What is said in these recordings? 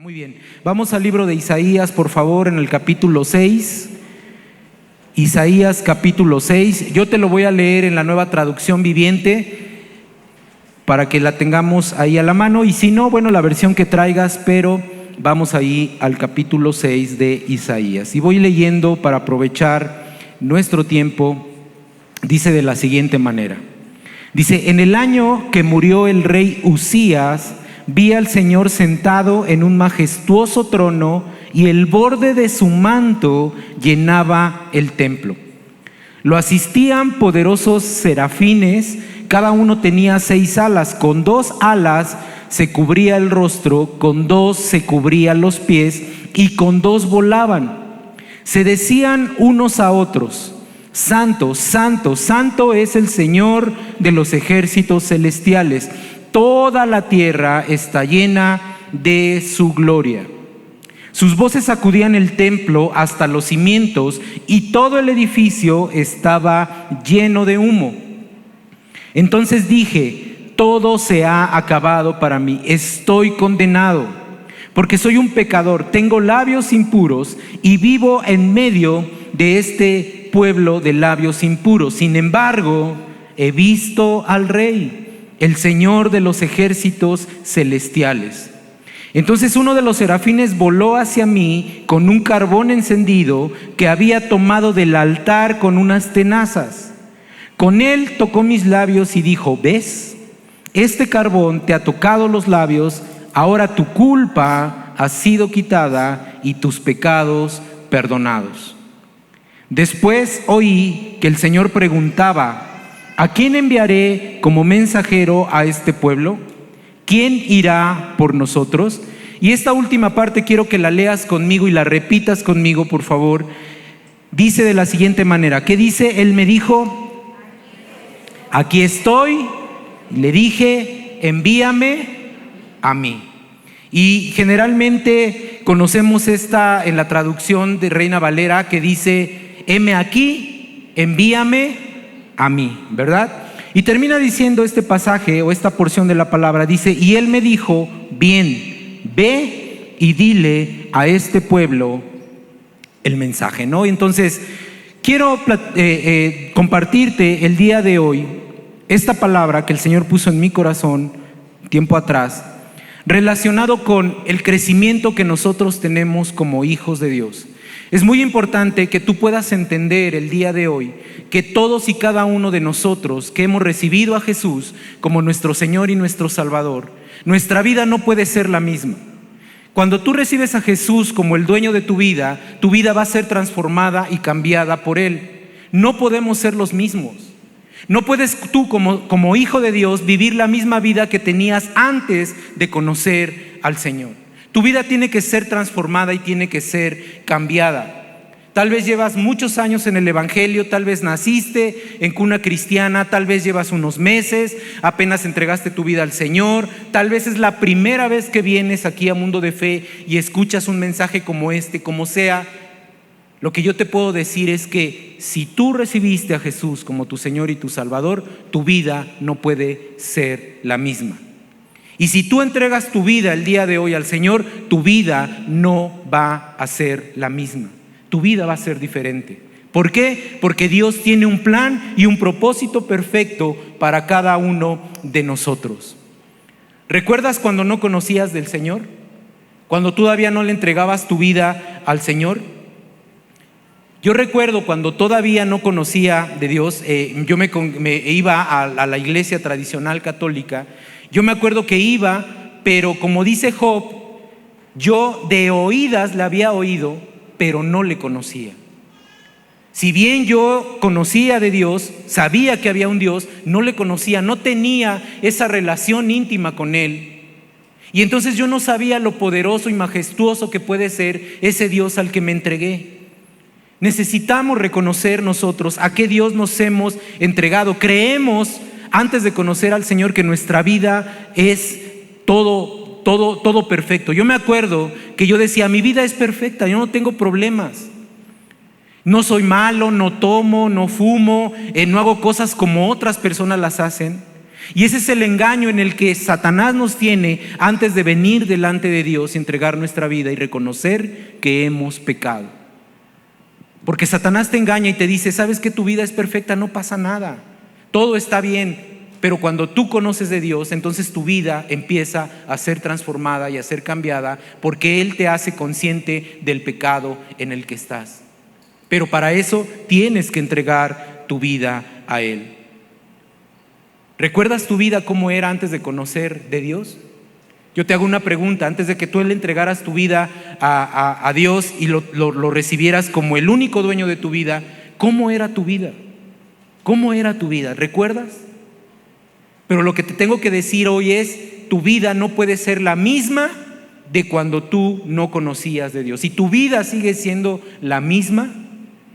Muy bien, vamos al libro de Isaías, por favor, en el capítulo 6. Isaías capítulo 6, yo te lo voy a leer en la Nueva Traducción Viviente para que la tengamos ahí a la mano, y si no, bueno, la versión que traigas, pero vamos ahí al capítulo 6 de Isaías. Y voy leyendo para aprovechar nuestro tiempo. Dice de la siguiente manera. Dice: en el año que murió el rey Uzías, vi al Señor sentado en un majestuoso trono, y el borde de su manto llenaba el templo. Lo asistían poderosos serafines, cada uno tenía 6 alas. Con 2 alas se cubría el rostro, con 2 se cubría los pies, y con 2 volaban. Se decían unos a otros: Santo, santo, santo es el Señor de los ejércitos celestiales. Toda la tierra está llena de su gloria. Sus voces sacudían el templo hasta los cimientos, y todo el edificio estaba lleno de humo. Entonces dije: todo se ha acabado para mí, estoy condenado, porque soy un pecador, tengo labios impuros y vivo en medio de este pueblo de labios impuros. Sin embargo, he visto al Rey, el Señor de los ejércitos celestiales. Entonces uno de los serafines voló hacia mí con un carbón encendido que había tomado del altar con unas tenazas. Con él tocó mis labios y dijo: ¿ves? Este carbón te ha tocado los labios, ahora tu culpa ha sido quitada y tus pecados perdonados. Después oí que el Señor preguntaba: ¿a quién enviaré como mensajero a este pueblo? ¿Quién irá por nosotros? Y esta última parte quiero que la leas conmigo y la repitas conmigo, por favor. Dice de la siguiente manera. ¿Qué dice? Él me dijo: aquí estoy. Le dije: envíame a mí. Y generalmente conocemos esta en la traducción de Reina Valera, que dice: heme aquí, envíame a mí, ¿verdad? Y termina diciendo este pasaje o esta porción de la palabra, dice: y él me dijo: bien, ve y dile a este pueblo el mensaje, ¿no? Entonces quiero compartirte el día de hoy esta palabra que el Señor puso en mi corazón tiempo atrás, relacionado con el crecimiento que nosotros tenemos como hijos de Dios. Es muy importante que tú puedas entender el día de hoy que todos y cada uno de nosotros que hemos recibido a Jesús como nuestro Señor y nuestro Salvador, nuestra vida no puede ser la misma. Cuando tú recibes a Jesús como el dueño de tu vida va a ser transformada y cambiada por Él. No podemos ser los mismos. No puedes tú como hijo de Dios vivir la misma vida que tenías antes de conocer al Señor. Tu vida tiene que ser transformada y tiene que ser cambiada. Tal vez llevas muchos años en el Evangelio, tal vez naciste en cuna cristiana, tal vez llevas unos meses, apenas entregaste tu vida al Señor, tal vez es la primera vez que vienes aquí a Mundo de Fe y escuchas un mensaje como este, como sea. Lo que yo te puedo decir es que si tú recibiste a Jesús como tu Señor y tu Salvador, tu vida no puede ser la misma. Y si tú entregas tu vida el día de hoy al Señor, tu vida no va a ser la misma. Tu vida va a ser diferente. ¿Por qué? Porque Dios tiene un plan y un propósito perfecto para cada uno de nosotros. ¿Recuerdas cuando no conocías del Señor? Cuando todavía no le entregabas tu vida al Señor. Yo recuerdo cuando todavía no conocía de Dios, yo me iba a la iglesia tradicional católica. Yo me acuerdo que iba, pero como dice Job, yo de oídas le había oído, pero no le conocía. Si bien yo conocía de Dios, sabía que había un Dios, no le conocía, no tenía esa relación íntima con Él. Y entonces yo no sabía lo poderoso y majestuoso que puede ser ese Dios al que me entregué. Necesitamos reconocer nosotros a qué Dios nos hemos entregado. Creemos antes de conocer al Señor que nuestra vida es todo perfecto. Yo me acuerdo que yo decía: mi vida es perfecta, yo no tengo problemas. No soy malo, no tomo, no fumo, no hago cosas como otras personas las hacen. Y ese es el engaño en el que Satanás nos tiene antes de venir delante de Dios y entregar nuestra vida y reconocer que hemos pecado. Porque Satanás te engaña y te dice, sabes que tu vida es perfecta, no pasa nada, todo está bien. Pero cuando tú conoces de Dios, entonces tu vida empieza a ser transformada y a ser cambiada, porque Él te hace consciente del pecado en el que estás. Pero para eso tienes que entregar tu vida a Él. ¿Recuerdas tu vida cómo era antes de conocer de Dios? Yo te hago una pregunta, antes de que tú le entregaras tu vida a Dios y lo recibieras como el único dueño de tu vida, ¿cómo era tu vida? ¿Cómo era tu vida? ¿Recuerdas? Pero lo que te tengo que decir hoy es, tu vida no puede ser la misma de cuando tú no conocías de Dios. Si tu vida sigue siendo la misma,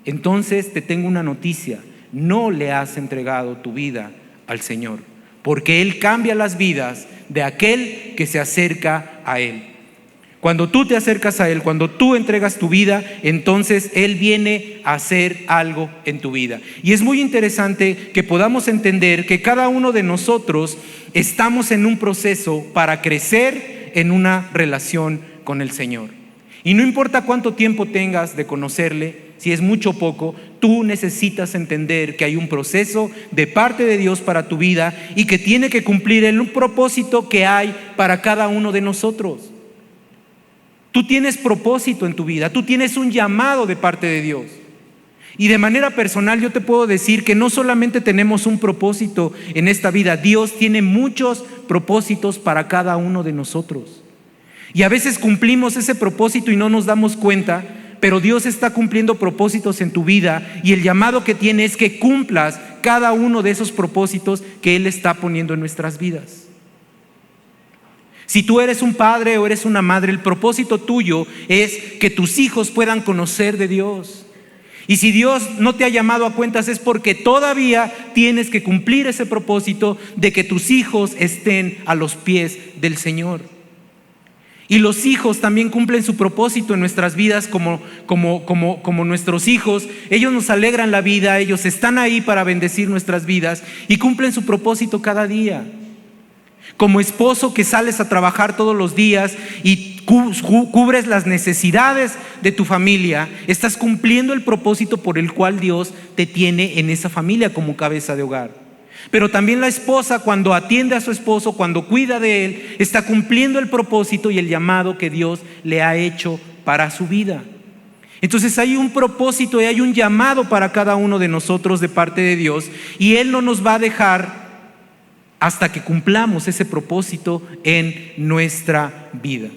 entonces te tengo una noticia, no le has entregado tu vida al Señor, porque Él cambia las vidas de aquel que se acerca a Él. Cuando tú te acercas a Él, cuando tú entregas tu vida, entonces Él viene a hacer algo en tu vida. Y es muy interesante que podamos entender que cada uno de nosotros estamos en un proceso para crecer en una relación con el Señor. Y no importa cuánto tiempo tengas de conocerle, si es mucho o poco, tú necesitas entender que hay un proceso de parte de Dios para tu vida y que tiene que cumplir el propósito que hay para cada uno de nosotros. Tú tienes propósito en tu vida, tú tienes un llamado de parte de Dios. Y de manera personal yo te puedo decir que no solamente tenemos un propósito en esta vida, Dios tiene muchos propósitos para cada uno de nosotros. Y a veces cumplimos ese propósito y no nos damos cuenta, pero Dios está cumpliendo propósitos en tu vida y el llamado que tiene es que cumplas cada uno de esos propósitos que Él está poniendo en nuestras vidas. Si tú eres un padre o eres una madre, el propósito tuyo es que tus hijos puedan conocer de Dios. Y si Dios no te ha llamado a cuentas es porque todavía tienes que cumplir ese propósito de que tus hijos estén a los pies del Señor. Y los hijos también cumplen su propósito en nuestras vidas como nuestros hijos. Ellos nos alegran la vida, ellos están ahí para bendecir nuestras vidas y cumplen su propósito cada día. Como esposo que sales a trabajar todos los días y cubres las necesidades de tu familia, estás cumpliendo el propósito por el cual Dios te tiene en esa familia como cabeza de hogar. Pero también la esposa, cuando atiende a su esposo, cuando cuida de él, está cumpliendo el propósito y el llamado que Dios le ha hecho para su vida. Entonces hay un propósito y hay un llamado para cada uno de nosotros de parte de Dios, y Él no nos va a dejar hasta que cumplamos ese propósito en nuestra vida.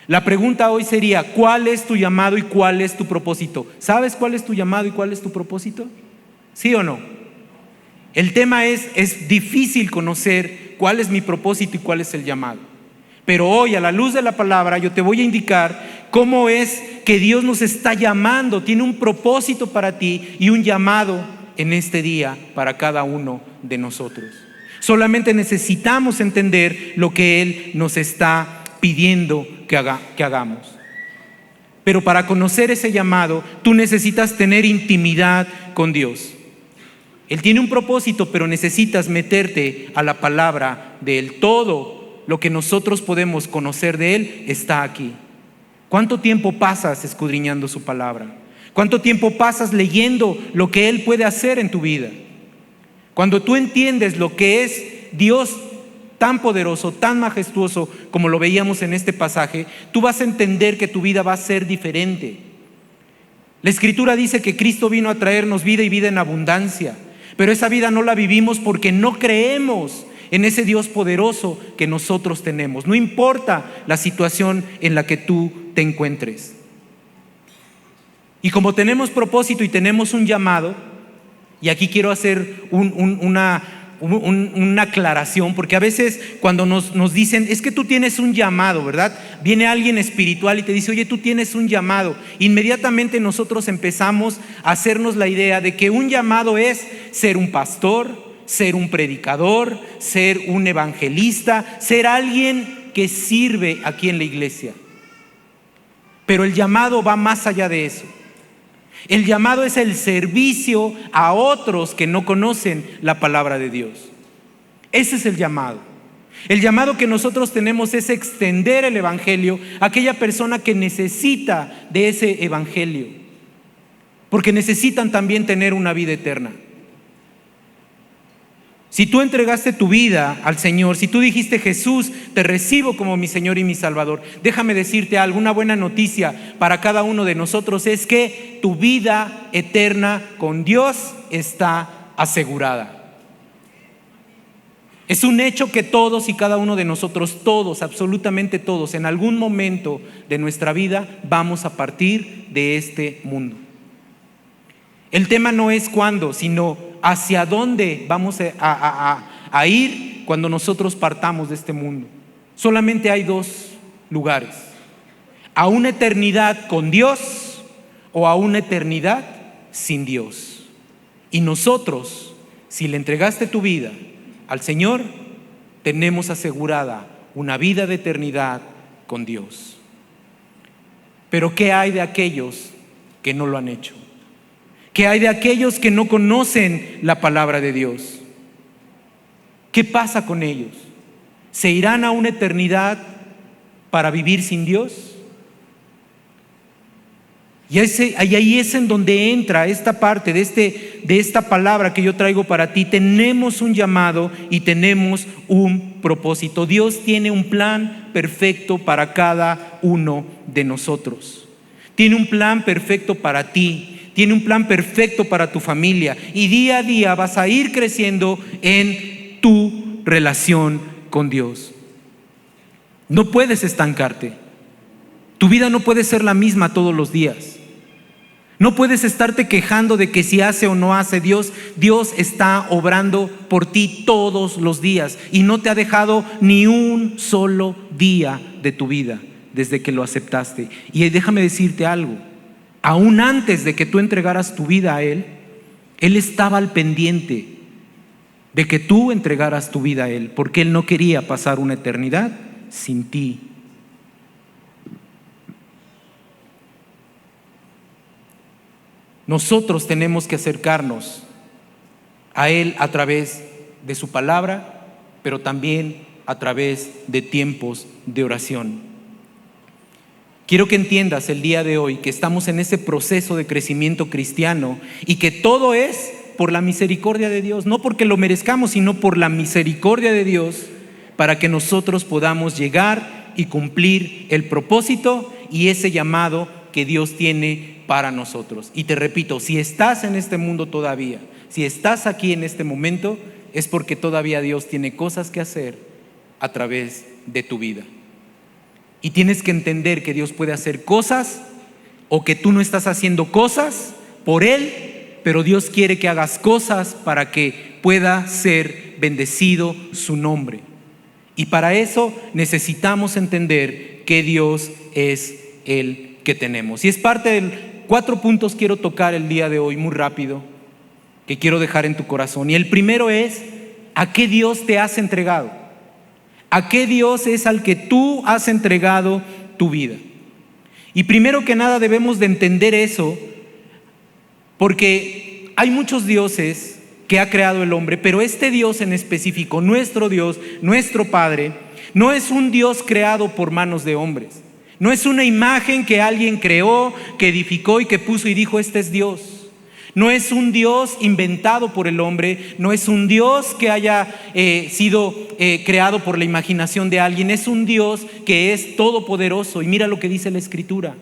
La pregunta hoy sería, ¿cuál es tu llamado y cuál es tu propósito? ¿Sabes cuál es tu llamado y cuál es tu propósito? ¿Sí o no? El tema es difícil conocer cuál es mi propósito y cuál es el llamado. Pero hoy, a la luz de la palabra, yo te voy a indicar cómo es que Dios nos está llamando. Tiene un propósito para ti y un llamado en este día para cada uno de nosotros. Solamente necesitamos entender lo que Él nos está pidiendo que hagamos. Pero para conocer ese llamado, tú necesitas tener intimidad con Dios. Él tiene un propósito, pero necesitas meterte a la palabra de Él. Todo lo que nosotros podemos conocer de Él está aquí. ¿Cuánto tiempo pasas escudriñando su palabra? ¿Cuánto tiempo pasas leyendo lo que Él puede hacer en tu vida? Cuando tú entiendes lo que es Dios tan poderoso, tan majestuoso como lo veíamos en este pasaje, tú vas a entender que tu vida va a ser diferente. La Escritura dice que Cristo vino a traernos vida y vida en abundancia, pero esa vida no la vivimos porque no creemos en ese Dios poderoso que nosotros tenemos. No importa la situación en la que tú te encuentres. Y como tenemos propósito y tenemos un llamado, y aquí quiero hacer una aclaración, porque a veces cuando nos dicen, es que tú tienes un llamado, ¿verdad? Viene alguien espiritual y te dice, oye, tú tienes un llamado. Inmediatamente nosotros empezamos a hacernos la idea de que un llamado es ser un pastor, ser un predicador, ser un evangelista, ser alguien que sirve aquí en la iglesia. Pero el llamado va más allá de eso. El llamado es el servicio a otros que no conocen la palabra de Dios. Ese es el llamado. El llamado que nosotros tenemos es extender el evangelio a aquella persona que necesita de ese evangelio, porque necesitan también tener una vida eterna. Si tú entregaste tu vida al Señor, si tú dijiste: Jesús, te recibo como mi Señor y mi Salvador, déjame decirte algo, una buena noticia para cada uno de nosotros es que tu vida eterna con Dios está asegurada. Es un hecho que todos y cada uno de nosotros, todos, absolutamente todos, en algún momento de nuestra vida vamos a partir de este mundo. El tema no es cuándo, sino hacia dónde vamos a ir cuando nosotros partamos de este mundo. Solamente hay dos lugares: a una eternidad con Dios o a una eternidad sin Dios. Y nosotros, si le entregaste tu vida al Señor, tenemos asegurada una vida de eternidad con Dios. Pero ¿qué hay de aquellos que no lo han hecho? ¿Qué hay de aquellos que no conocen la palabra de Dios? ¿Qué pasa con ellos? ¿Se irán a una eternidad para vivir sin Dios? Y ahí es en donde entra esta parte de esta palabra que yo traigo para ti. Tenemos un llamado y tenemos un propósito. Dios tiene un plan perfecto para cada uno de nosotros. Tiene un plan perfecto para ti. Tiene un plan perfecto para tu familia, y día a día vas a ir creciendo en tu relación con Dios. No puedes estancarte. Tu vida no puede ser la misma todos los días. No puedes estarte quejando de que si hace o no hace Dios. Dios está obrando por ti todos los días y no te ha dejado ni un solo día de tu vida desde que lo aceptaste. Y déjame decirte algo. Aún antes de que tú entregaras tu vida a Él, Él estaba al pendiente de que tú entregaras tu vida a Él, porque Él no quería pasar una eternidad sin ti. Nosotros tenemos que acercarnos a Él a través de su palabra, pero también a través de tiempos de oración. Quiero que entiendas el día de hoy que estamos en ese proceso de crecimiento cristiano y que todo es por la misericordia de Dios, no porque lo merezcamos, sino por la misericordia de Dios, para que nosotros podamos llegar y cumplir el propósito y ese llamado que Dios tiene para nosotros. Y te repito, si estás en este mundo todavía, si estás aquí en este momento, es porque todavía Dios tiene cosas que hacer a través de tu vida. Y tienes que entender que Dios puede hacer cosas, o que tú no estás haciendo cosas por Él, pero Dios quiere que hagas cosas para que pueda ser bendecido su nombre. Y para eso necesitamos entender que Dios es el que tenemos. Y es parte de 4 puntos quiero tocar el día de hoy muy rápido, que quiero dejar en tu corazón. Y el primero es: ¿a qué Dios te has entregado? ¿A qué Dios es al que tú has entregado tu vida? Y primero que nada debemos de entender eso, porque hay muchos dioses que ha creado el hombre, pero este Dios en específico, nuestro Dios, nuestro Padre, no es un Dios creado por manos de hombres. No es una imagen que alguien creó, que edificó y que puso y dijo: este es Dios. No es un Dios inventado por el hombre, no es un Dios que haya sido creado por la imaginación de alguien. Es un Dios que es todopoderoso. Y mira lo que dice la Escritura.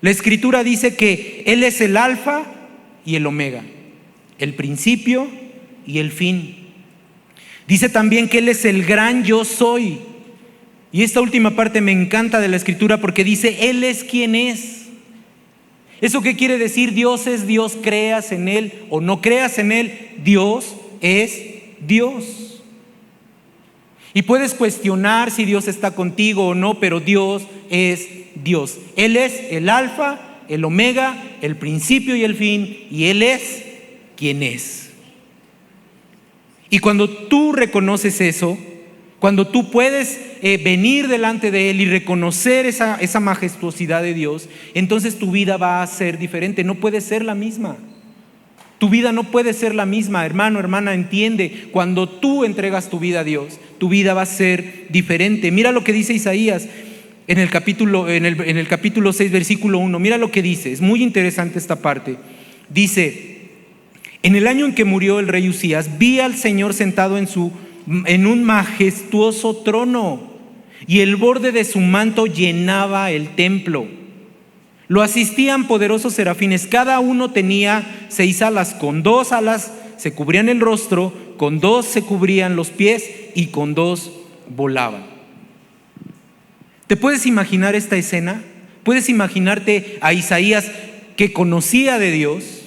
La Escritura dice que Él es el Alfa y el Omega, el principio y el fin. Dice también que Él es el gran yo soy. Y esta última parte me encanta de la Escritura, porque dice: Él es quien es. ¿Eso qué quiere decir? Dios es Dios, creas en Él o no creas en Él, Dios es Dios. Y puedes cuestionar si Dios está contigo o no, pero Dios es Dios. Él es el Alfa, el Omega, el principio y el fin, y Él es quien es. Y cuando tú reconoces eso, cuando tú puedes venir delante de Él y reconocer esa majestuosidad de Dios, entonces tu vida va a ser diferente, no puede ser la misma. Tu vida no puede ser la misma, hermano, hermana, entiende. Cuando tú entregas tu vida a Dios, tu vida va a ser diferente. Mira lo que dice Isaías en el capítulo 6, versículo 1. Mira lo que dice, es muy interesante esta parte. Dice: en el año en que murió el rey Uzías, vi al Señor sentado en un majestuoso trono, y el borde de su manto llenaba el templo. Lo asistían poderosos serafines, cada uno tenía 6 alas, con 2 alas se cubrían el rostro, con 2 se cubrían los pies y con 2 volaban. ¿Te puedes imaginar esta escena? ¿Puedes imaginarte a Isaías que conocía de Dios,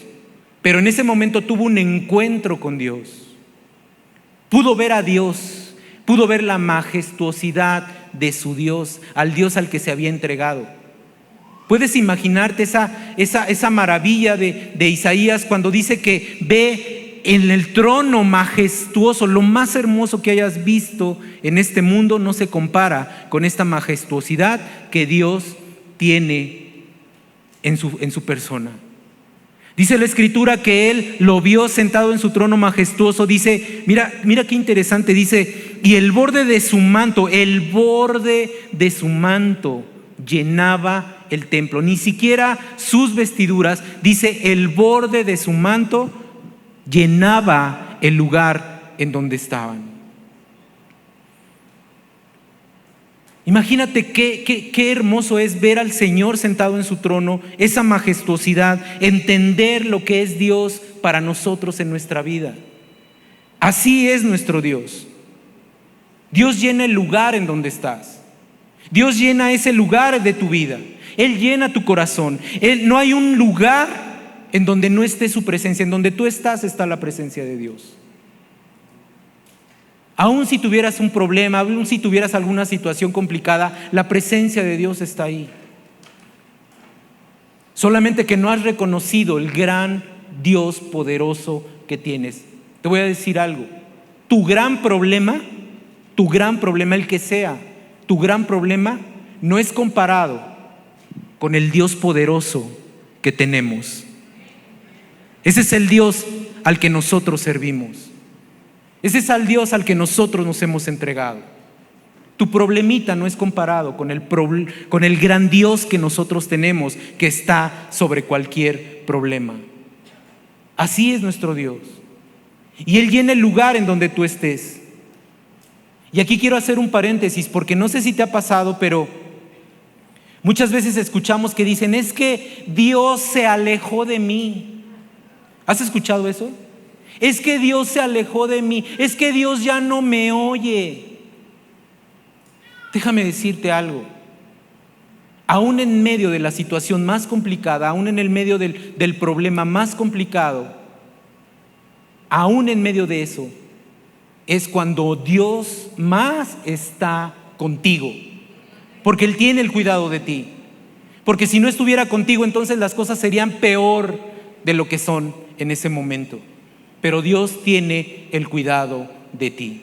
pero en ese momento tuvo un encuentro con Dios? Pudo ver a Dios, pudo ver la majestuosidad de su Dios, al Dios al que se había entregado. ¿Puedes imaginarte esa maravilla de Isaías cuando dice que ve en el trono majestuoso, lo más hermoso que hayas visto en este mundo no se compara con esta majestuosidad que Dios tiene en su persona? Dice la Escritura que Él lo vio sentado en su trono majestuoso. Dice, mira qué interesante, dice, y el borde de su manto llenaba el templo. Ni siquiera sus vestiduras, dice, el borde de su manto llenaba el lugar en donde estaban. Imagínate qué hermoso es ver al Señor sentado en su trono, esa majestuosidad, entender lo que es Dios para nosotros en nuestra vida. Así es nuestro Dios. Dios llena el lugar en donde estás. Dios llena ese lugar de tu vida. Él llena tu corazón. No hay un lugar en donde no esté su presencia. En donde tú estás está la presencia de Dios. Aún si tuvieras un problema, aún si tuvieras alguna situación complicada, la presencia de Dios está ahí. Solamente que no has reconocido el gran Dios poderoso que tienes. Te voy a decir algo. Tu gran problema, el que sea, tu gran problema no es comparado con el Dios poderoso que tenemos. Ese es el Dios al que nosotros servimos. Ese es el Dios al que nosotros nos hemos entregado. Tu problemita no es comparado con el gran Dios que nosotros tenemos, que está sobre cualquier problema. Así es nuestro Dios. Y Él llena el lugar en donde tú estés. Y aquí quiero hacer un paréntesis, porque no sé si te ha pasado, pero muchas veces escuchamos que dicen, es que Dios se alejó de mí. ¿Has escuchado eso? Es que Dios se alejó de mí, es que Dios ya no me oye. Déjame decirte algo. Aún en medio de la situación más complicada, aún en el medio del problema más complicado, aún en medio de eso, es cuando Dios más está contigo, porque Él tiene el cuidado de ti. Porque si no estuviera contigo, entonces las cosas serían peor de lo que son en ese momento. Pero Dios tiene el cuidado de ti.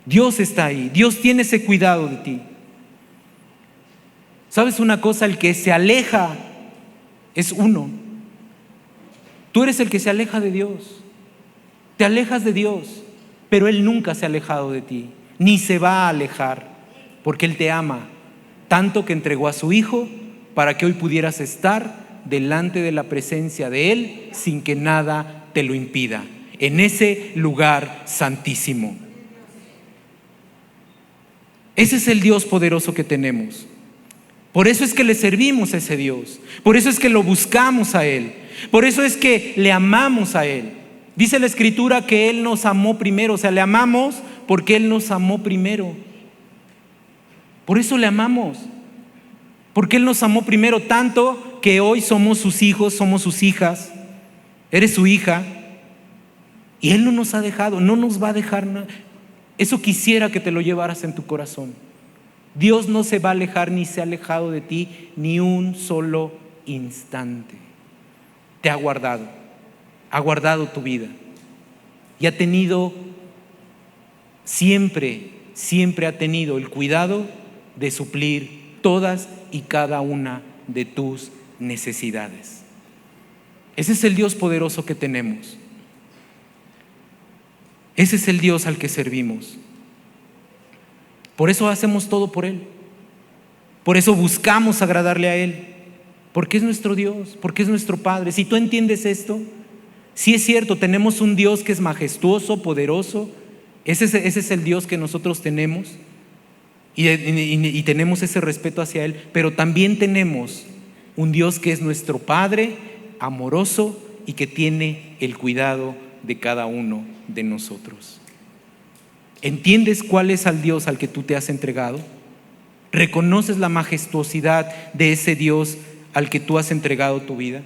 Dios está ahí, Dios tiene ese cuidado de ti. ¿Sabes una cosa? El que se aleja es uno. Tú eres el que se aleja de Dios. Te alejas de Dios, pero Él nunca se ha alejado de ti, ni se va a alejar, porque Él te ama tanto que entregó a su Hijo para que hoy pudieras estar delante de la presencia de Él sin que nada te lo impida, en ese lugar santísimo. Ese es el Dios poderoso que tenemos. Por eso es que le servimos a ese Dios. Por eso es que lo buscamos a Él. Por eso es que le amamos a Él. Dice la Escritura que Él nos amó primero. O sea, le amamos porque Él nos amó primero. Por eso le amamos. Porque Él nos amó primero, tanto que hoy somos sus hijos, somos sus hijas. Eres su hija. Y Él no nos ha dejado, no nos va a dejar nada. Eso quisiera que te lo llevaras en tu corazón. Dios no se va a alejar ni se ha alejado de ti ni un solo instante. Te ha guardado tu vida y ha tenido, siempre ha tenido el cuidado de suplir todas y cada una de tus necesidades. Ese es el Dios poderoso que tenemos. Ese es el Dios al que servimos. Por eso hacemos todo por Él. Por eso buscamos agradarle a Él. Porque es nuestro Dios, porque es nuestro Padre. Si tú entiendes esto, sí es cierto, tenemos un Dios que es majestuoso, poderoso. Ese es el Dios que nosotros tenemos. Y tenemos ese respeto hacia Él. Pero también tenemos un Dios que es nuestro Padre, amoroso y que tiene el cuidado de cada uno de nosotros. ¿Entiendes cuál es el Dios al que tú te has entregado? ¿Reconoces la majestuosidad de ese Dios al que tú has entregado tu vida?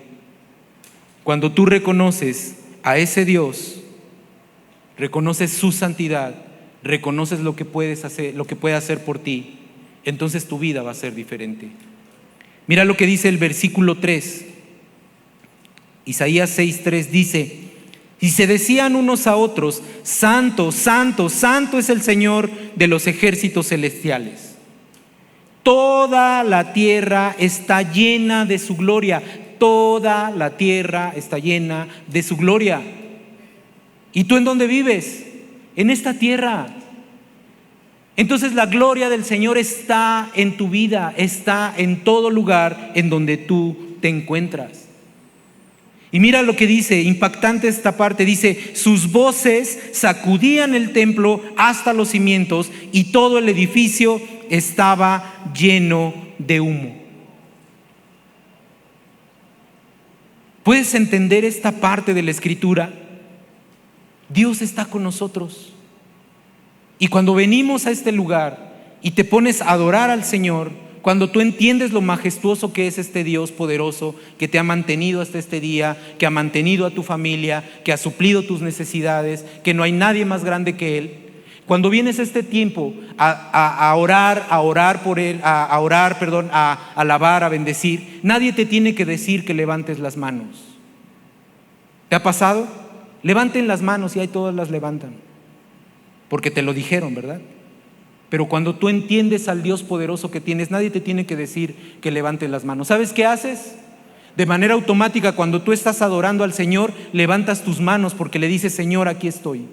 Cuando tú reconoces a ese Dios, reconoces su santidad, reconoces lo que puedes hacer, lo que puede hacer por ti, entonces tu vida va a ser diferente. Mira lo que dice el versículo 3. Isaías 6:3 dice: y se decían unos a otros: santo, santo, santo es el Señor de los ejércitos celestiales. Toda la tierra está llena de su gloria. Toda la tierra está llena de su gloria. ¿Y tú en dónde vives? En esta tierra. Entonces la gloria del Señor está en tu vida, está en todo lugar en donde tú te encuentras. Y mira lo que dice, impactante esta parte, dice: sus voces sacudían el templo hasta los cimientos y todo el edificio estaba lleno de humo. ¿Puedes entender esta parte de la Escritura? Dios está con nosotros. Y cuando venimos a este lugar y te pones a adorar al Señor, cuando tú entiendes lo majestuoso que es este Dios poderoso que te ha mantenido hasta este día, que ha mantenido a tu familia, que ha suplido tus necesidades, que no hay nadie más grande que Él. Cuando vienes a este tiempo a orar por Él, a alabar, a bendecir, nadie te tiene que decir que levantes las manos. ¿Te ha pasado? Levanten las manos y ahí todas las levantan, porque te lo dijeron, ¿verdad? Pero cuando tú entiendes al Dios poderoso que tienes, nadie te tiene que decir que levantes las manos. ¿Sabes qué haces? De manera automática, cuando tú estás adorando al Señor, levantas tus manos porque le dices: Señor, aquí estoy.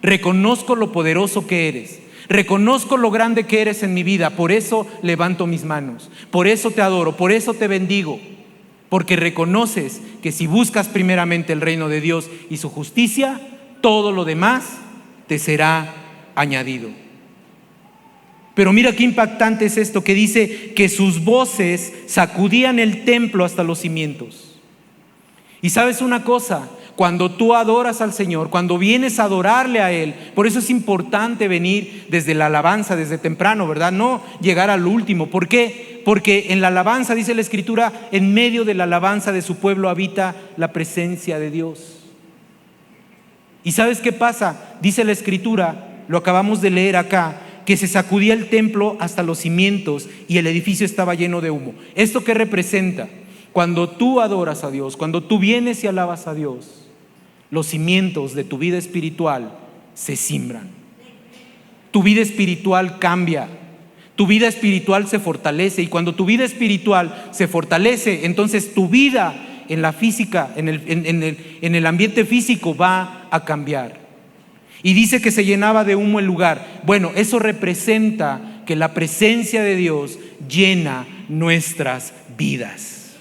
Reconozco lo poderoso que eres. Reconozco lo grande que eres en mi vida. Por eso levanto mis manos. Por eso te adoro. Por eso te bendigo. Porque reconoces que si buscas primeramente el reino de Dios y su justicia, todo lo demás te será añadido. Pero mira qué impactante es esto que dice que sus voces sacudían el templo hasta los cimientos. Y sabes una cosa, cuando tú adoras al Señor, cuando vienes a adorarle a Él, por eso es importante venir desde la alabanza, desde temprano, ¿verdad? No llegar al último. ¿Por qué? Porque en la alabanza, dice la Escritura, en medio de la alabanza de su pueblo habita la presencia de Dios. ¿Y sabes qué pasa? Dice la Escritura, lo acabamos de leer acá, que se sacudía el templo hasta los cimientos y el edificio estaba lleno de humo. ¿Esto qué representa? Cuando tú adoras a Dios, cuando tú vienes y alabas a Dios, los cimientos de tu vida espiritual se simbran. Tu vida espiritual cambia. Tu vida espiritual se fortalece. Y cuando tu vida espiritual se fortalece, entonces tu vida en la física, en el ambiente físico va a cambiar. Y dice que se llenaba de humo el lugar. Bueno, eso representa que la presencia de Dios llena nuestras vidas.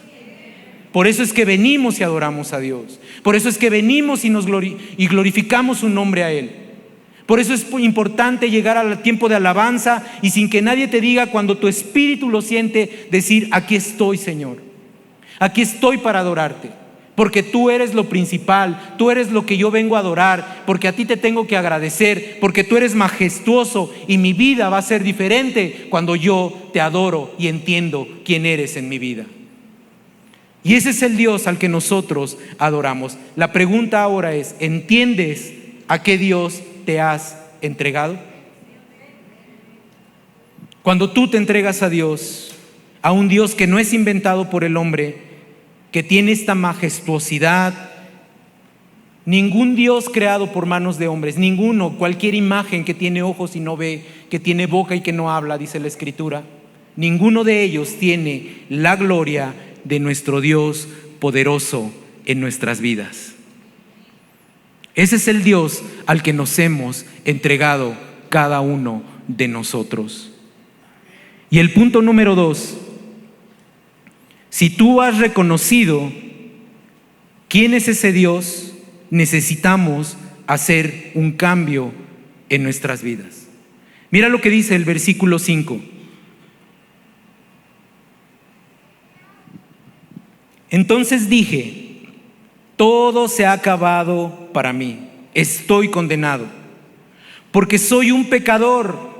Por eso es que venimos y adoramos a Dios. Por eso es que venimos y glorificamos su nombre a Él. Por eso es importante llegar al tiempo de alabanza y sin que nadie te diga, cuando tu espíritu lo siente, decir: aquí estoy, Señor. Aquí estoy para adorarte. Porque tú eres lo principal, tú eres lo que yo vengo a adorar, porque a ti te tengo que agradecer, porque tú eres majestuoso y mi vida va a ser diferente cuando yo te adoro y entiendo quién eres en mi vida. Y ese es el Dios al que nosotros adoramos. La pregunta ahora es: ¿entiendes a qué Dios te has entregado? Cuando tú te entregas a Dios, a un Dios que no es inventado por el hombre, que tiene esta majestuosidad, ningún Dios creado por manos de hombres, ninguno, cualquier imagen que tiene ojos y no ve, que tiene boca y que no habla, dice la Escritura, ninguno de ellos tiene la gloria de nuestro Dios poderoso en nuestras vidas. Ese es el Dios al que nos hemos entregado cada uno de nosotros. Y el punto número 2, si tú has reconocido quién es ese Dios, necesitamos hacer un cambio en nuestras vidas. Mira lo que dice el versículo 5. Entonces dije, todo se ha acabado para mí, estoy condenado, porque soy un pecador,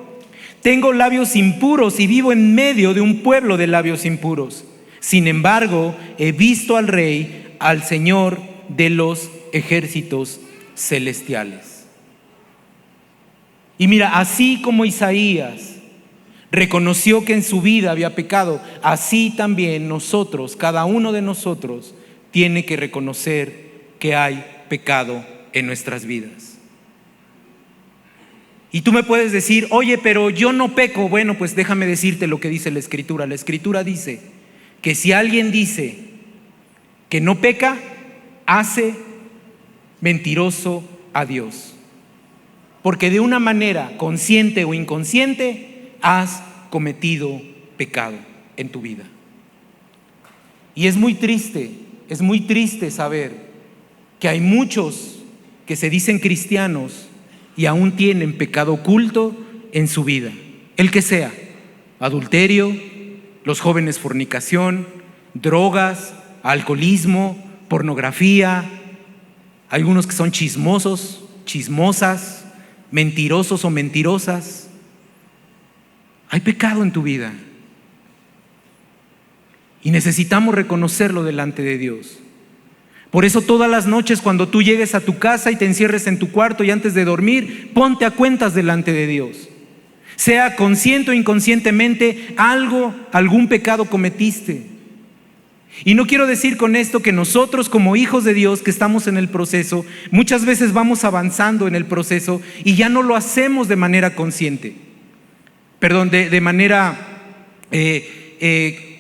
tengo labios impuros y vivo en medio de un pueblo de labios impuros. Sin embargo, he visto al Rey, al Señor de los ejércitos celestiales. Y mira, así como Isaías reconoció que en su vida había pecado, así también nosotros, cada uno de nosotros, tiene que reconocer que hay pecado en nuestras vidas. Y tú me puedes decir, oye, pero yo no peco. Bueno, pues déjame decirte lo que dice la Escritura. La Escritura dice que si alguien dice que no peca, hace mentiroso a Dios. Porque de una manera consciente o inconsciente has cometido pecado en tu vida. Y es muy triste saber que hay muchos que se dicen cristianos y aún tienen pecado oculto en su vida. El que sea, adulterio, los jóvenes fornicación, drogas, alcoholismo, pornografía, algunos que son chismosos, chismosas, mentirosos o mentirosas. Hay pecado en tu vida y necesitamos reconocerlo delante de Dios. Por eso todas las noches cuando tú llegues a tu casa y te encierres en tu cuarto y antes de dormir, ponte a cuentas delante de Dios. Sea consciente o inconscientemente, algún pecado cometiste. Y no quiero decir con esto que nosotros como hijos de Dios que estamos en el proceso, muchas veces vamos avanzando en el proceso y ya no lo hacemos de manera consciente. De manera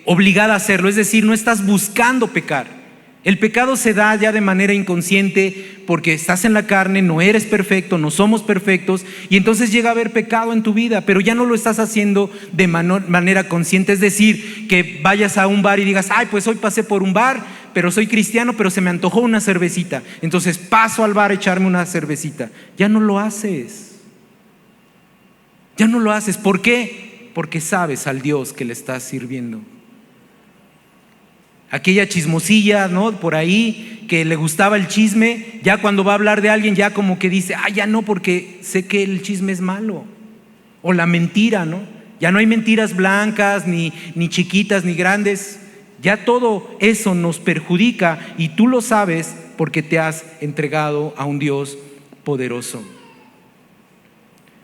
obligada a hacerlo. Es decir, no estás buscando pecar. El pecado se da ya de manera inconsciente porque estás en la carne, no eres perfecto, no somos perfectos y entonces llega a haber pecado en tu vida, pero ya no lo estás haciendo de manera consciente. Es decir, que vayas a un bar y digas, ay, pues hoy pasé por un bar, pero soy cristiano, pero se me antojó una cervecita, entonces paso al bar a echarme una cervecita. Ya no lo haces. Ya no lo haces. ¿Por qué? Porque sabes al Dios que le estás sirviendo. Aquella chismosilla, ¿no? Por ahí que le gustaba el chisme, ya cuando va a hablar de alguien ya como que dice, ya no, porque sé que el chisme es malo. O la mentira, ¿no? Ya no hay mentiras blancas, ni chiquitas, ni grandes. Ya todo eso nos perjudica y tú lo sabes porque te has entregado a un Dios poderoso.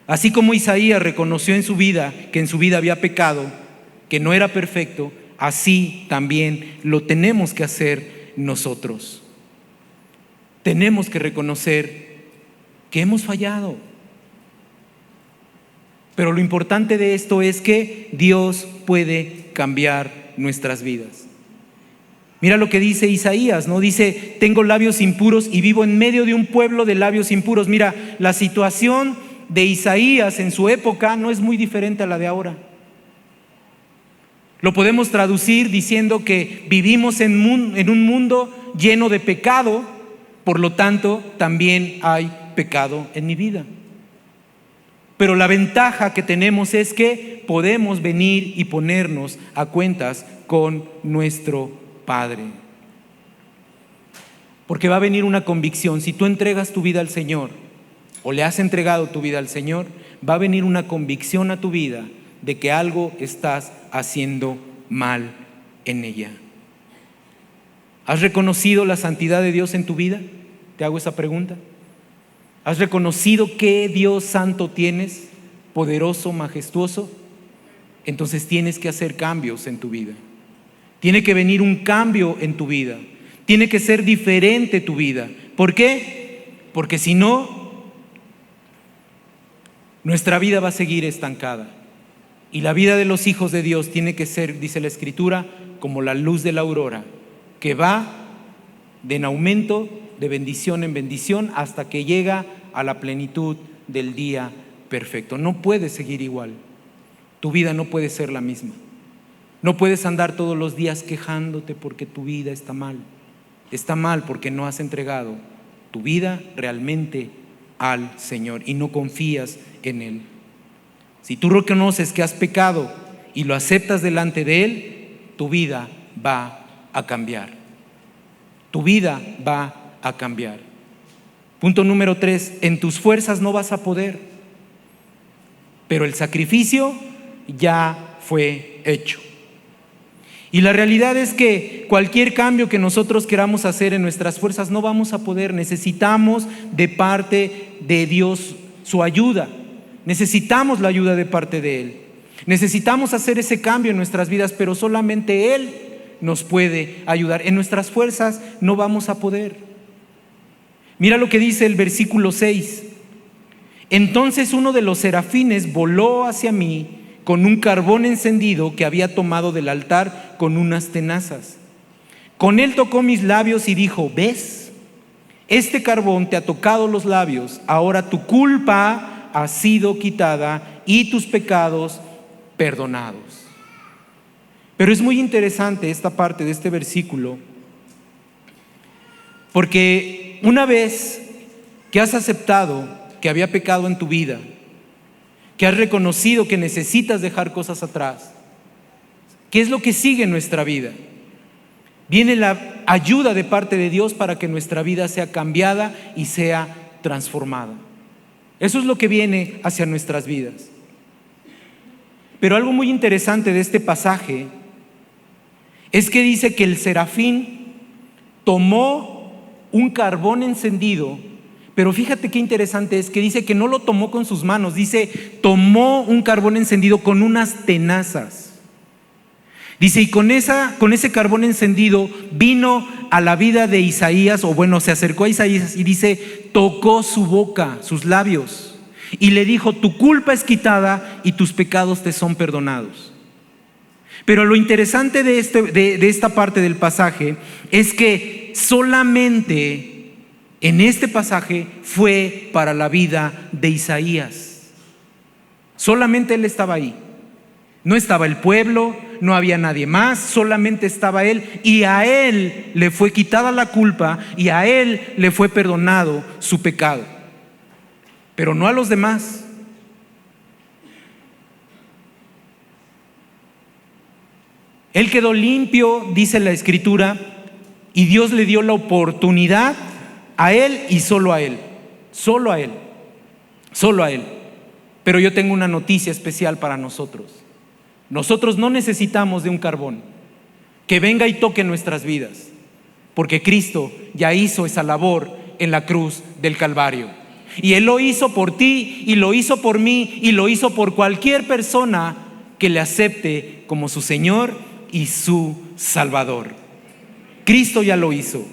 Así como Isaías reconoció en su vida que en su vida había pecado, que no era perfecto, así también lo tenemos que hacer nosotros. Tenemos que reconocer que hemos fallado. Pero lo importante de esto es que Dios puede cambiar nuestras vidas. Mira lo que dice Isaías, ¿no? Dice, tengo labios impuros y vivo en medio de un pueblo de labios impuros. Mira, la situación de Isaías en su época no es muy diferente a la de ahora. Lo podemos traducir diciendo que vivimos en un mundo lleno de pecado, por lo tanto también hay pecado en mi vida. Pero la ventaja que tenemos es que podemos venir y ponernos a cuentas con nuestro Padre. Porque va a venir una convicción. Si tú entregas tu vida al Señor o le has entregado tu vida al Señor, va a venir una convicción a tu vida de que algo estás haciendo mal en ella. ¿Has reconocido la santidad de Dios en tu vida? Te hago esa pregunta. ¿Has reconocido qué Dios santo tienes? Poderoso, majestuoso. Entonces tienes que hacer cambios en tu vida. Tiene que venir un cambio en tu vida. Tiene que ser diferente tu vida. ¿Por qué? Porque si no, nuestra vida va a seguir estancada. Y la vida de los hijos de Dios tiene que ser, dice la Escritura, como la luz de la aurora, que va en aumento, de bendición en bendición, hasta que llega a la plenitud del día perfecto. No puedes seguir igual. Tu vida no puede ser la misma. No puedes andar todos los días quejándote porque tu vida está mal. Está mal porque no has entregado tu vida realmente al Señor y no confías en Él. Si tú reconoces que has pecado y lo aceptas delante de Él, tu vida va a cambiar. Tu vida va a cambiar. Punto número 3, en tus fuerzas no vas a poder, pero el sacrificio ya fue hecho. Y la realidad es que cualquier cambio que nosotros queramos hacer en nuestras fuerzas no vamos a poder. Necesitamos de parte de Dios su ayuda. Necesitamos la ayuda de parte de Él. Necesitamos hacer ese cambio en nuestras vidas, pero solamente Él nos puede ayudar. En nuestras fuerzas no vamos a poder. Mira lo que dice el versículo 6. Entonces uno de los serafines voló hacia mí con un carbón encendido que había tomado del altar con unas tenazas. Con él tocó mis labios y dijo: ¿ves? Este carbón te ha tocado los labios. Ahora tu culpa ha sido quitada y tus pecados perdonados. Pero es muy interesante esta parte de este versículo, porque una vez que has aceptado que había pecado en tu vida, que has reconocido que necesitas dejar cosas atrás, ¿qué es lo que sigue en nuestra vida? Viene la ayuda de parte de Dios para que nuestra vida sea cambiada y sea transformada. Eso es lo que viene hacia nuestras vidas. Pero algo muy interesante de este pasaje es que dice que el serafín tomó un carbón encendido. Pero fíjate qué interesante es que dice que no lo tomó con sus manos, dice tomó un carbón encendido con unas tenazas. Dice, y con ese carbón encendido vino a la vida de Isaías, o bueno, se acercó a Isaías y dice, tocó su boca, sus labios, y le dijo: tu culpa es quitada y tus pecados te son perdonados. Pero lo interesante de esta parte del pasaje es que solamente en este pasaje fue para la vida de Isaías. Solamente él estaba ahí. No estaba el pueblo, no había nadie más, solamente estaba él, y a él le fue quitada la culpa y a él le fue perdonado su pecado. Pero no a los demás. Él quedó limpio, dice la Escritura, y Dios le dio la oportunidad a él y solo a él, solo a él, solo a él. Pero yo tengo una noticia especial para nosotros. Nosotros no necesitamos de un carbón que venga y toque nuestras vidas, porque Cristo ya hizo esa labor en la cruz del Calvario. Y Él lo hizo por ti, y lo hizo por mí, y lo hizo por cualquier persona que le acepte como su Señor y su Salvador. Cristo ya lo hizo.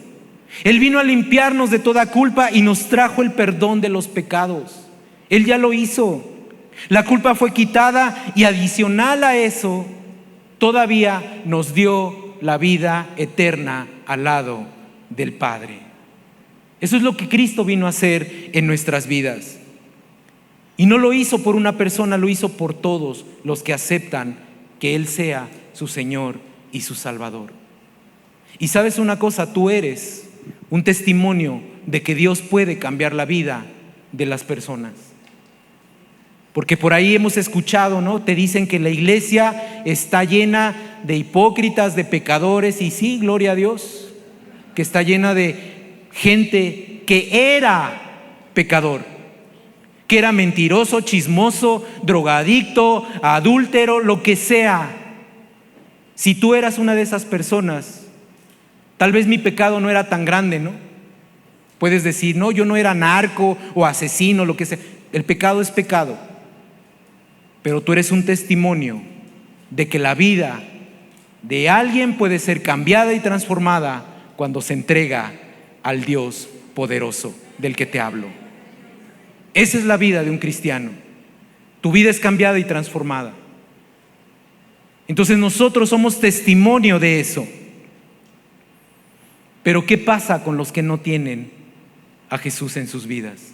Él vino a limpiarnos de toda culpa y nos trajo el perdón de los pecados. Él ya lo hizo. La culpa fue quitada y adicional a eso, todavía nos dio la vida eterna al lado del Padre. Eso es lo que Cristo vino a hacer en nuestras vidas. Y no lo hizo por una persona, lo hizo por todos los que aceptan que Él sea su Señor y su Salvador. Y sabes una cosa, tú eres un testimonio de que Dios puede cambiar la vida de las personas. Porque por ahí hemos escuchado, ¿no? Te dicen que la iglesia está llena de hipócritas, de pecadores, y sí, gloria a Dios, que está llena de gente que era pecador, que era mentiroso, chismoso, drogadicto, adúltero, lo que sea. Si tú eras una de esas personas, tal vez mi pecado no era tan grande, ¿no? Puedes decir, no, yo no era narco o asesino, lo que sea. El pecado es pecado. Pero tú eres un testimonio de que la vida de alguien puede ser cambiada y transformada cuando se entrega al Dios poderoso del que te hablo. Esa es la vida de un cristiano. Tu vida es cambiada y transformada. Entonces nosotros somos testimonio de eso. Pero ¿qué pasa con los que no tienen a Jesús en sus vidas?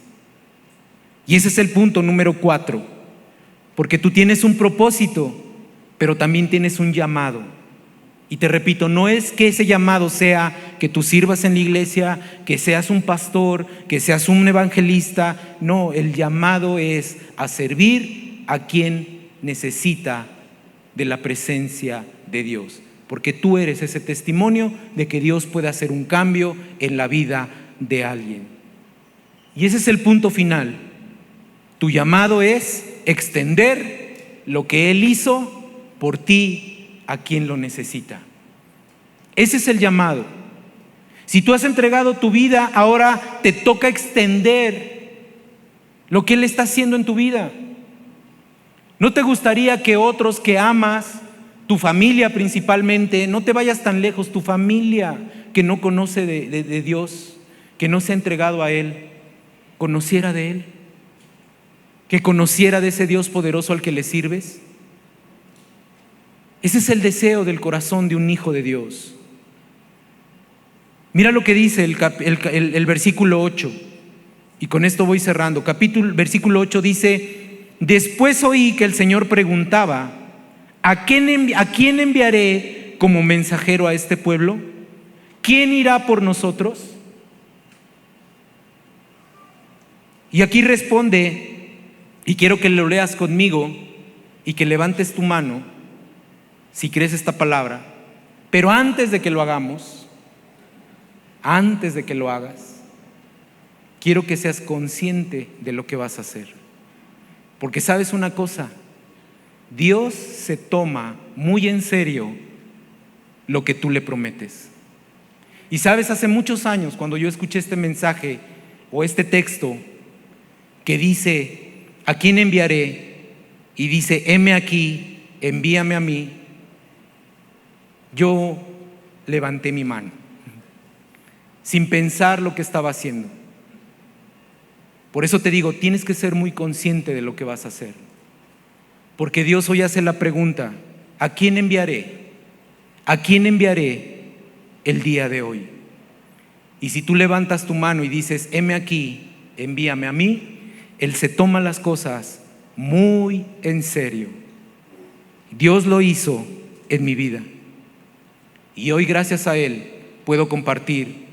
Y ese es el punto número 4, porque tú tienes un propósito, pero también tienes un llamado. Y te repito, no es que ese llamado sea que tú sirvas en la iglesia, que seas un pastor, que seas un evangelista. No, el llamado es a servir a quien necesita de la presencia de Dios, porque tú eres ese testimonio de que Dios puede hacer un cambio en la vida de alguien. Y ese es el punto final. Tu llamado es extender lo que Él hizo por ti a quien lo necesita. Ese es el llamado. Si tú has entregado tu vida, ahora te toca extender lo que Él está haciendo en tu vida. ¿No te gustaría que otros que amas, tu familia principalmente, no te vayas tan lejos, tu familia que no conoce de Dios, que no se ha entregado a Él, conociera de Él, que conociera de ese Dios poderoso al que le sirves? Ese es el deseo del corazón de un hijo de Dios. Mira lo que dice el versículo 8, y con esto voy cerrando. Versículo 8 dice: después oí que el Señor preguntaba, ¿a quién enviaré como mensajero a este pueblo? ¿Quién irá por nosotros? Y aquí responde, y quiero que lo leas conmigo y que levantes tu mano si crees esta palabra. Pero antes de que lo hagamos, antes de que lo hagas, quiero que seas consciente de lo que vas a hacer. Porque sabes una cosa, Dios se toma muy en serio lo que tú le prometes. Y sabes, hace muchos años, cuando yo escuché este mensaje o este texto que dice, ¿a quién enviaré? Y dice, heme aquí, envíame a mí. Yo levanté mi mano, sin pensar lo que estaba haciendo. Por eso te digo, tienes que ser muy consciente de lo que vas a hacer. Porque Dios hoy hace la pregunta, ¿a quién enviaré? ¿A quién enviaré el día de hoy? Y si tú levantas tu mano y dices, heme aquí, envíame a mí, Él se toma las cosas muy en serio. Dios lo hizo en mi vida. Y hoy, gracias a Él, puedo compartir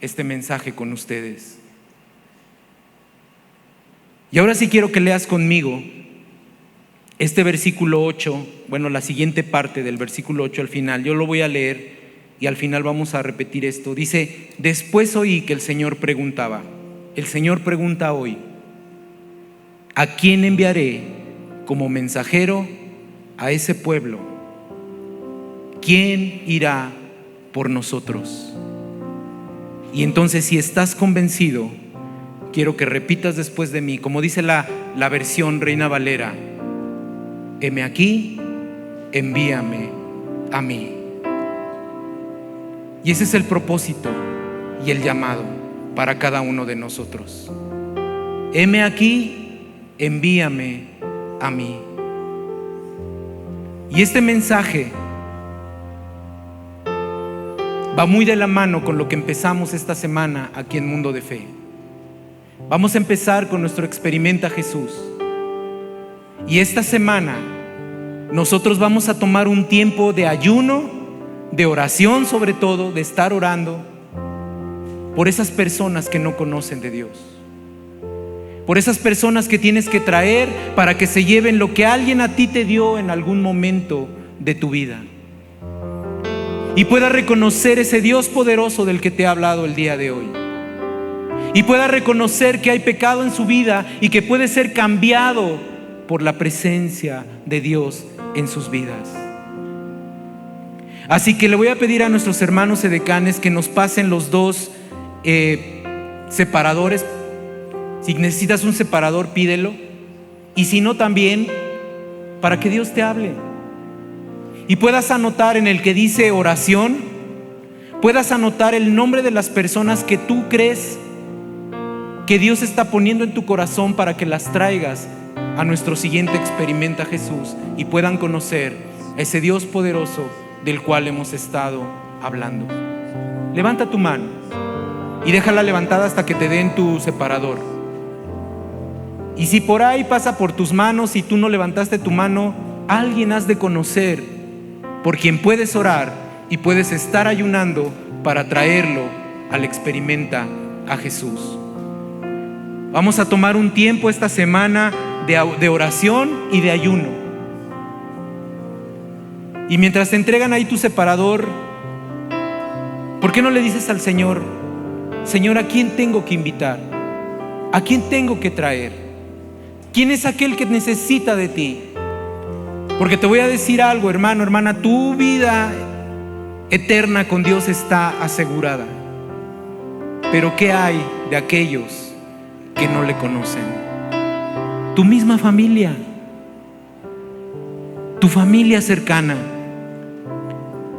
este mensaje con ustedes. Y ahora sí quiero que leas conmigo este versículo 8, bueno, la siguiente parte del versículo 8 al final. Yo lo voy a leer y al final vamos a repetir esto. Dice, después oí que el Señor preguntaba. El Señor pregunta hoy, ¿a quién enviaré como mensajero a ese pueblo? ¿Quién irá por nosotros? Y entonces, si estás convencido, quiero que repitas después de mí, como dice la versión Reina Valera: heme aquí, envíame a mí. Y ese es el propósito y el llamado para cada uno de nosotros. Heme aquí, envíame a mí. Y este mensaje va muy de la mano con lo que empezamos esta semana aquí en Mundo de Fe. Vamos a empezar con nuestro Experimenta Jesús. Y esta semana nosotros vamos a tomar un tiempo de ayuno, de oración, sobre todo, de estar orando por esas personas que no conocen de Dios, por esas personas que tienes que traer para que se lleven lo que alguien a ti te dio en algún momento de tu vida, y pueda reconocer ese Dios poderoso del que te he hablado el día de hoy, y pueda reconocer que hay pecado en su vida y que puede ser cambiado por la presencia de Dios en sus vidas. Así que le voy a pedir a nuestros hermanos edecanes que nos pasen los dos separadores. Si necesitas un separador, pídelo. Y si no, también para que Dios te hable y puedas anotar en el que dice oración, puedas anotar el nombre de las personas que tú crees que Dios está poniendo en tu corazón para que las traigas a nuestro siguiente Experimenta Jesús y puedan conocer ese Dios poderoso del cual hemos estado hablando. Levanta tu mano y déjala levantada hasta que te den tu separador. Y si por ahí pasa por tus manos y tú no levantaste tu mano, alguien has de conocer por quien puedes orar y puedes estar ayunando para traerlo al experimenta a Jesús. Vamos a tomar un tiempo esta semana de oración y de ayuno. Y mientras te entregan ahí tu separador, ¿por qué no le dices al Señor: Señor, ¿a quién tengo que invitar? ¿A quién tengo que traer? ¿Quién es aquel que necesita de ti? Porque te voy a decir algo, hermano, hermana, tu vida eterna con Dios está asegurada. Pero ¿qué hay de aquellos que no le conocen? Tu misma familia, tu familia cercana.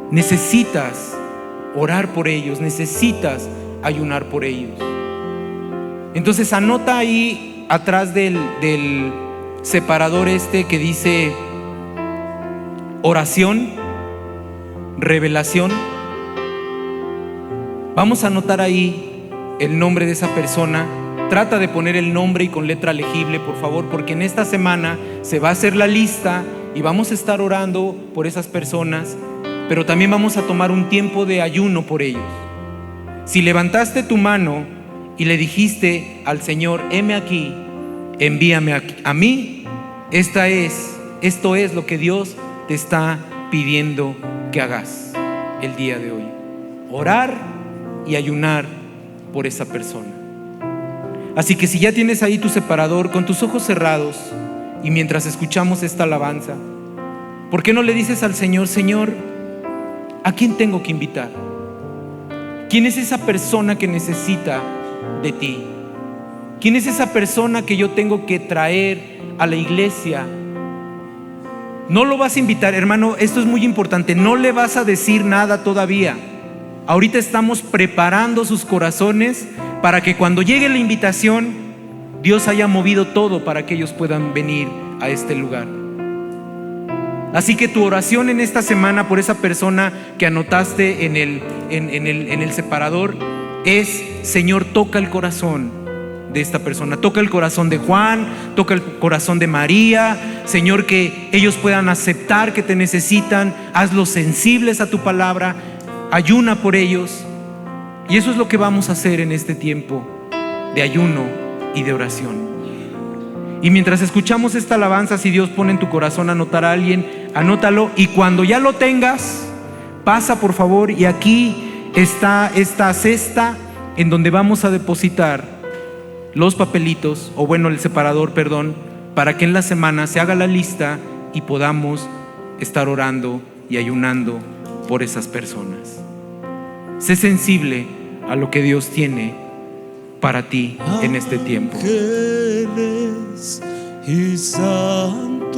Necesitas orar por ellos, necesitas ayunar por ellos. Entonces anota ahí atrás del separador que dice oración, revelación. Vamos a anotar ahí el nombre de esa persona. Trata de poner el nombre y con letra legible, por favor, porque en esta semana se va a hacer la lista y vamos a estar orando por esas personas, pero también vamos a tomar un tiempo de ayuno por ellos. Si levantaste tu mano y le dijiste al Señor: heme aquí, envíame a mí, esto es lo que Dios te está pidiendo que hagas el día de hoy: orar y ayunar por esa persona. Así que si ya tienes ahí tu separador, con tus ojos cerrados y mientras escuchamos esta alabanza, ¿por qué no le dices al Señor: Señor, ¿a quién tengo que invitar? ¿Quién es esa persona que necesita de ti? ¿Quién es esa persona que yo tengo que traer a la iglesia? No lo vas a invitar, hermano, esto es muy importante. No le vas a decir nada todavía. Ahorita estamos preparando sus corazones para que cuando llegue la invitación, Dios haya movido todo para que ellos puedan venir a este lugar. Así que tu oración en esta semana por esa persona que anotaste en el separador es: Señor, toca el corazón de esta persona, toca el corazón de Juan, toca el corazón de María. Señor, que ellos puedan aceptar que te necesitan, hazlos sensibles a tu palabra, ayuna por ellos. Y eso es lo que vamos a hacer en este tiempo de ayuno y de oración. Y mientras escuchamos esta alabanza, si Dios pone en tu corazón anotar a alguien, anótalo, y cuando ya lo tengas, pasa por favor, y aquí está esta cesta en donde vamos a depositar los papelitos, o bueno, el separador, perdón, para que en la semana se haga la lista y podamos estar orando y ayunando por esas personas. Sé sensible a lo que Dios tiene para ti en este tiempo. Ángeles y santos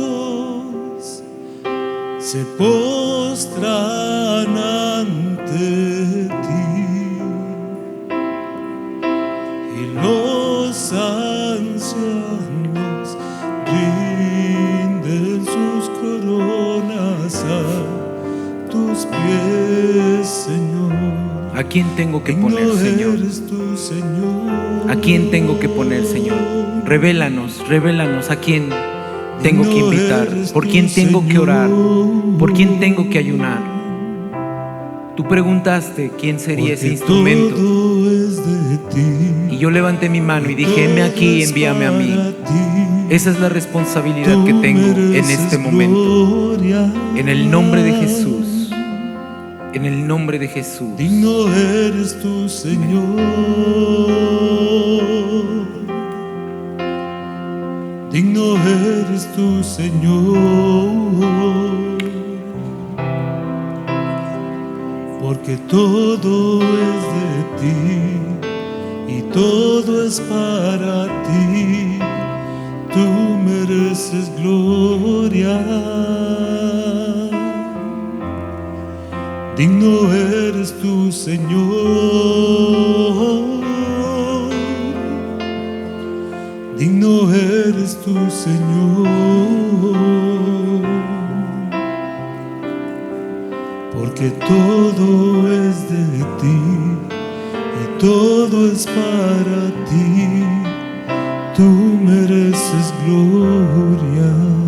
se postran ante ti, y los ancianos rinden sus coronas a tus pies, Señor. ¿A quién tengo que poner, Señor? ¿A quién tengo que poner, Señor? Revélanos a quién tengo que invitar, por quién tengo que orar, por quién tengo que ayunar. Tú preguntaste quién sería ese instrumento, y yo levanté mi mano y dije: heme aquí, envíame a mí. Esa es la responsabilidad que tengo en este momento. En el nombre de Jesús. En el nombre de Jesús. Digno eres tú, Señor. Digno eres tú, Señor. Porque todo es de ti y todo es para ti. Tú mereces gloria. Digno eres tú, Señor. Digno eres tú, Señor. porque todo es de ti y todo es para ti. Tú mereces gloria.